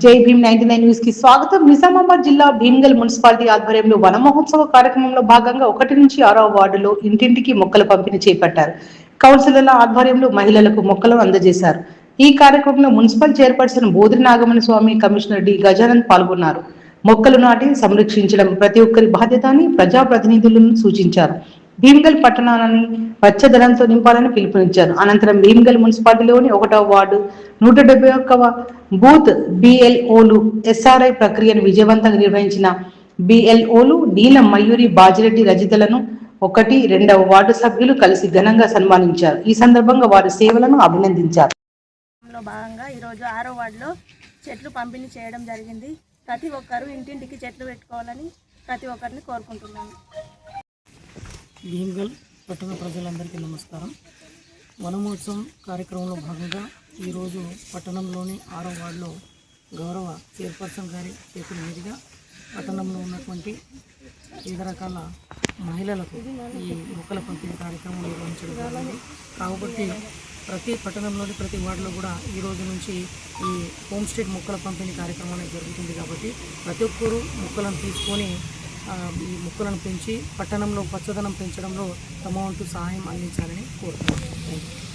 జై భీమ్ 99 న్యూస్ కి స్వాగతం. నిజామాబాద్ జిల్లా భీమ్గల్ మున్సిపాలిటీ ఆధ్వర్యంలో వన మహోత్సవ కార్యక్రమంలో భాగంగా 1 నుంచి 6వ వార్డులో ఇంటింటికి మొక్కల పంపిణీ చేపట్టారు. కౌన్సిలర్ల ఆధ్వర్యంలో మహిళలకు మొక్కలు అందజేశారు. ఈ కార్యక్రమంలో మున్సిపల్ చైర్పర్సన్ బోధిరి నాగమణి స్వామి, కమిషనర్ డి గజానన్ పాల్గొన్నారు. మొక్కలు నాటి సంరక్షించడం ప్రతి ఒక్కరి బాధ్యత అని ప్రజాప్రతినిధులను సూచించారు. భీమ్గల్ పట్టణాన్ని పచ్చదనంతో నింపాలని పిలుపునిచ్చారు. అనంతరం భీమ్గల్ మున్సిపాలిటీలోని 1వ వార్డు 171వ బూత్ బిఎల్ఓలు ఎస్ఆర్ఐ ప్రక్రియను విజయవంతంగా నిర్వహించిన బిఎల్ఓలు నీలం, మయూరి, బాజిరెడ్డి, రజితలను 1, 2వ వార్డు సభ్యులు కలిసి ఘనంగా సన్మానించారు. ఈ సందర్భంగా వారి సేవలను అభినందించారు. భాగంగా ఈరోజు 6వ వార్డులో చెట్లు పంపిణీ చేయడం జరిగింది. ప్రతి ఒక్కరూ ఇంటింటికి చెట్లు పెట్టుకోవాలని ప్రతి ఒక్కరిని కోరుకుంటున్నాను. భీమ్గల్ పట్టణ ప్రజలందరికీ నమస్కారం. వనమహోత్సవం కార్యక్రమంలో భాగంగా ఈరోజు పట్టణంలోని 6వ వార్డులో గౌరవ చైర్పర్సన్ గారి చేతుల మీదుగా పట్టణంలో ఉన్నటువంటి వివిధ రకాల మహిళలకు ఈ మొక్కల పంపిణీ కార్యక్రమం నిర్వహించడం జరిగింది. కాబట్టి ప్రతి పట్టణంలోని ప్రతి వార్డులో కూడా ఈ రోజు నుంచి ఈ హోమ్ స్టేట్ మొక్కల పంపిణీ కార్యక్రమం అనేది జరుగుతుంది. కాబట్టి ప్రతి ఒక్కరూ మొక్కలను తీసుకొని ఈ మొక్కలను పెంచి పట్టణంలో పచ్చదనం పెంచడంలో తమ వంతు సహాయం అందించాలని కోరుతున్నాను. Thank you.